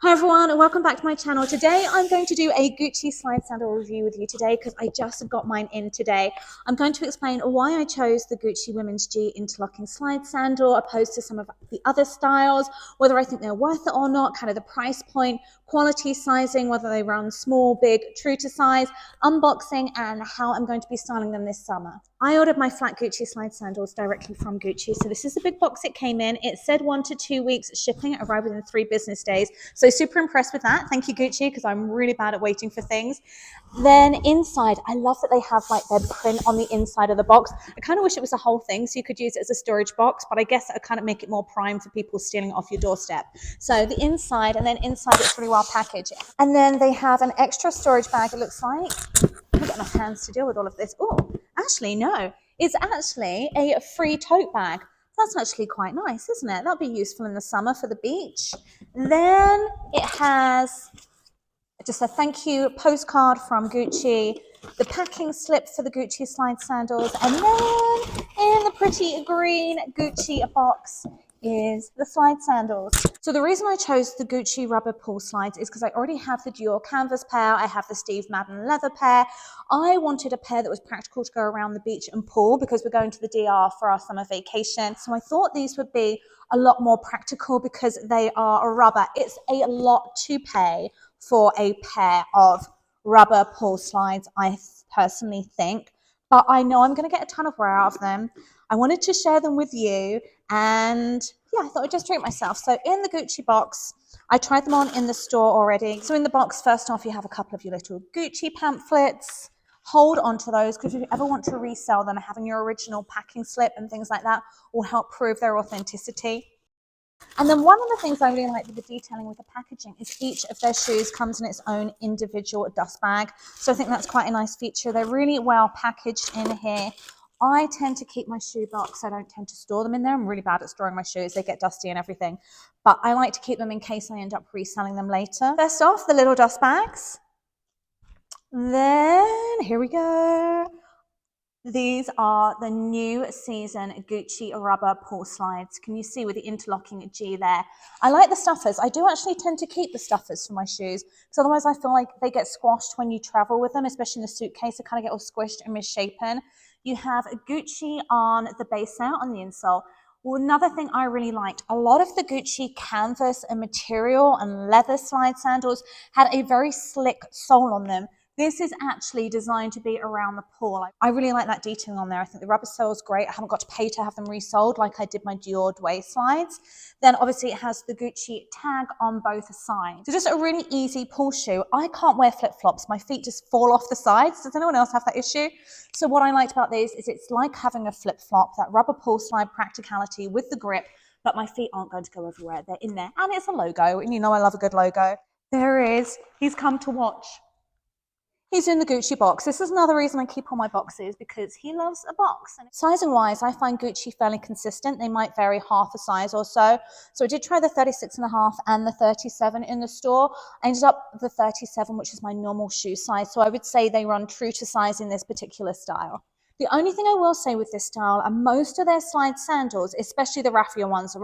Hi everyone and welcome back to my channel. Today I'm going to do a Gucci slide sandal review with you today because I just got mine in today. I'm going to explain why I chose the Gucci Women's G interlocking slide sandal opposed to some of the other styles, whether I think they're worth it or not, kind of the price point, quality sizing, whether they run small, big, true to size, unboxing, and how I'm going to be styling them this summer. I ordered my flat Gucci slide sandals directly from Gucci. So this is the big box it came in. It said 1 to 2 weeks shipping. It arrived within 3 business days. So super impressed with that. Thank you, Gucci, because I'm really bad at waiting for things. Then inside, I love that they have like their print on the inside of the box. I kind of wish it was a whole thing so you could use it as a storage box, but I guess it would kind of make it more prime for people stealing it off your doorstep. So the inside, and then inside it's really well packaged. And then they have an extra storage bag, it looks like. I haven't got enough hands to deal with all of this. Oh, actually, no. It's actually a free tote bag. That's actually quite nice, isn't it? That'll be useful in the summer for the beach. Then it has just a thank you postcard from Gucci, the packing slip for the Gucci slide sandals, and then in the pretty green Gucci box is the slide sandals. So the reason I chose the Gucci rubber pull slides is because I already have the Dior canvas pair, I have the Steve Madden leather pair. I wanted a pair that was practical to go around the beach and pull because we're going to the DR for our summer vacation. So I thought these would be a lot more practical because they are a rubber. It's a lot to pay for a pair of rubber pull slides, I personally think. But I know I'm going to get a ton of wear out of them. I wanted to share them with you, and yeah, I thought I'd just treat myself. So in the Gucci box, I tried them on in the store already. So in the box, first off, you have a couple of your little Gucci pamphlets. Hold on to those because if you ever want to resell them, having your original packing slip and things like that will help prove their authenticity. And then one of the things I really like with the detailing with the packaging is each of their shoes comes in its own individual dust bag. So I think that's quite a nice feature. They're really well packaged in here. I tend to keep my shoe box. I don't tend to store them in there. I'm really bad at storing my shoes. They get dusty and everything. But I like to keep them in case I end up reselling them later. First off, the little dust bags. Then, here we go. These are the new season Gucci rubber pull slides. Can you see with the interlocking G there? I like the stuffers. I do actually tend to keep the stuffers for my shoes because otherwise I feel like they get squashed when you travel with them, especially in the suitcase. They kind of get all squished and misshapen. You have Gucci on the base out on the insole. Well, another thing I really liked, a lot of the Gucci canvas and material and leather slide sandals had a very slick sole on them. This is actually designed to be around the pool. I really like that detailing on there. I think the rubber sole is great. I haven't got to pay to have them resold like I did my Dior Dawes slides. Then obviously it has the Gucci tag on both sides. So just a really easy pull shoe. I can't wear flip-flops. My feet just fall off the sides. Does anyone else have that issue? So what I liked about these is it's like having a flip-flop, that rubber pull slide practicality with the grip, but my feet aren't going to go everywhere. They're in there. And it's a logo, and you know I love a good logo. There is. He's come to watch. He's in the Gucci box. This is another reason I keep all my boxes because he loves a box. And sizing wise, I find Gucci fairly consistent. They might vary half a size or so. So I did try the 36.5 and the 37 in the store. I ended up with the 37, which is my normal shoe size. So I would say they run true to size in this particular style. The only thing I will say with this style are most of their slide sandals, especially the raffia ones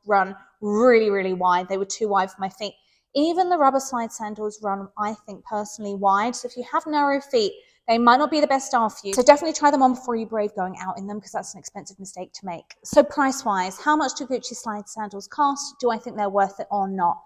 run really, really wide. They were too wide for my feet. Even the rubber slide sandals run, I think, personally wide. So if you have narrow feet, they might not be the best style for you. So definitely try them on before you brave going out in them because that's an expensive mistake to make. So price-wise, how much do Gucci slide sandals cost? Do I think they're worth it or not?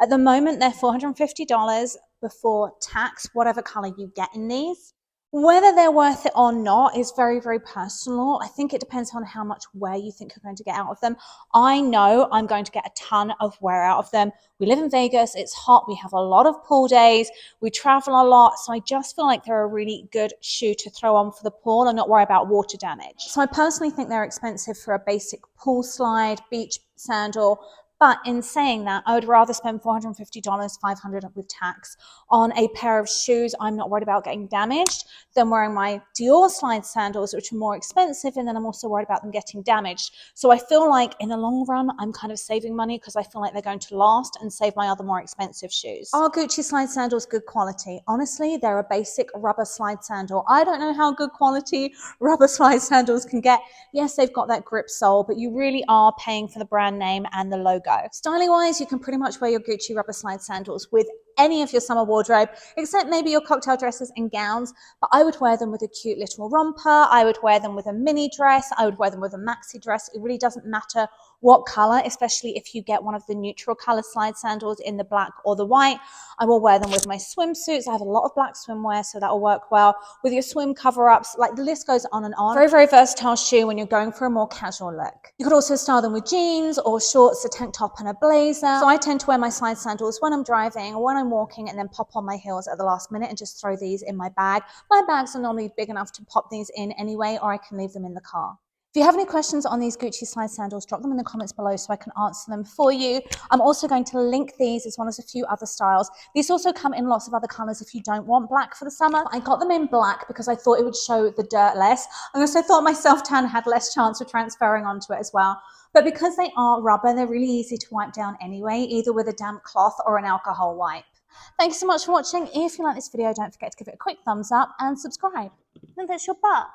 At the moment, they're $450 before tax, whatever color you get in these. Whether they're worth it or not is very, very personal. I think it depends on how much wear you think you're going to get out of them. I know I'm going to get a ton of wear out of them. We live in Vegas. It's hot. We have a lot of pool days. We travel a lot. So I just feel like they're a really good shoe to throw on for the pool and not worry about water damage. So I personally think they're expensive for a basic pool slide, beach sandal. But in saying that, I would rather spend $450, $500 with tax on a pair of shoes I'm not worried about getting damaged than wearing my Dior slide sandals, which are more expensive, and then I'm also worried about them getting damaged. So I feel like in the long run, I'm kind of saving money because I feel like they're going to last and save my other more expensive shoes. Are Gucci slide sandals good quality? Honestly, they're a basic rubber slide sandal. I don't know how good quality rubber slide sandals can get. Yes, they've got that grip sole, but you really are paying for the brand name and the logo. go. Styling wise, you can pretty much wear your Gucci rubber slide sandals with any of your summer wardrobe, except maybe your cocktail dresses and gowns, but I would wear them with a cute little romper. I would wear them with a mini dress. I would wear them with a maxi dress. It really doesn't matter what color, especially if you get one of the neutral color slide sandals in the black or the white. I will wear them with my swimsuits. I have a lot of black swimwear, so that will work well with your swim cover-ups. Like, the list goes on and on. Very, very versatile shoe when you're going for a more casual look. You could also style them with jeans or shorts, a tank top and a blazer. So I tend to wear my slide sandals when I'm driving or when I'm walking, and then pop on my heels at the last minute and just throw these in my bag. My bags are normally big enough to pop these in anyway, or I can leave them in the car. If you have any questions on these Gucci slide sandals, drop them in the comments below so I can answer them for you. I'm also going to link these as well as a few other styles. These also come in lots of other colors if you don't want black for the summer. I got them in black because I thought it would show the dirt less. I also thought my self-tan had less chance of transferring onto it as well. But because they are rubber, they're really easy to wipe down anyway, either with a damp cloth or an alcohol wipe. Thank you so much for watching. If you like this video, don't forget to give it a quick thumbs up and subscribe. And that's your butt.